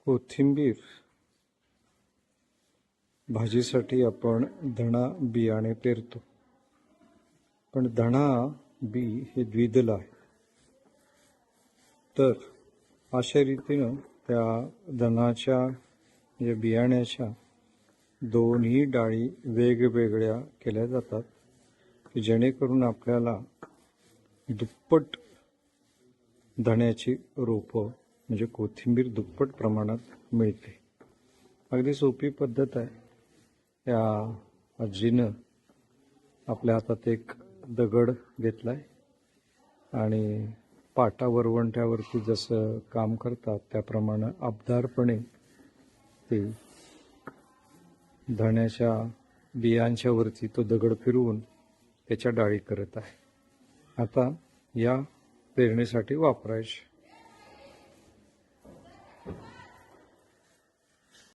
कोथिंबीर भाजीसाठी आपण धणा बियाणे पेरतो, पण धणा बी हे द्विदल आहे. तर अशा रीतीनं त्या धनाच्या या बियाण्याच्या दोन्ही डाळी वेगवेगळ्या केल्या जातात की जेणेकरून आपल्याला दुप्पट धण्याची रोपं म्हणजे कोथिंबीर दुप्पट प्रमाणात मिळते. अगदी सोपी पद्धत आहे. या आजीनं आपल्या हातात एक दगड घेतलाय आणि पाटा वरवंट्यावरती जसं काम करतात त्याप्रमाणे अबदारपणे ते धण्याच्या बियांच्या वरती तो दगड फिरवून त्याच्या डाळी करत आहे. आता या पेरणीसाठी वापरायचे.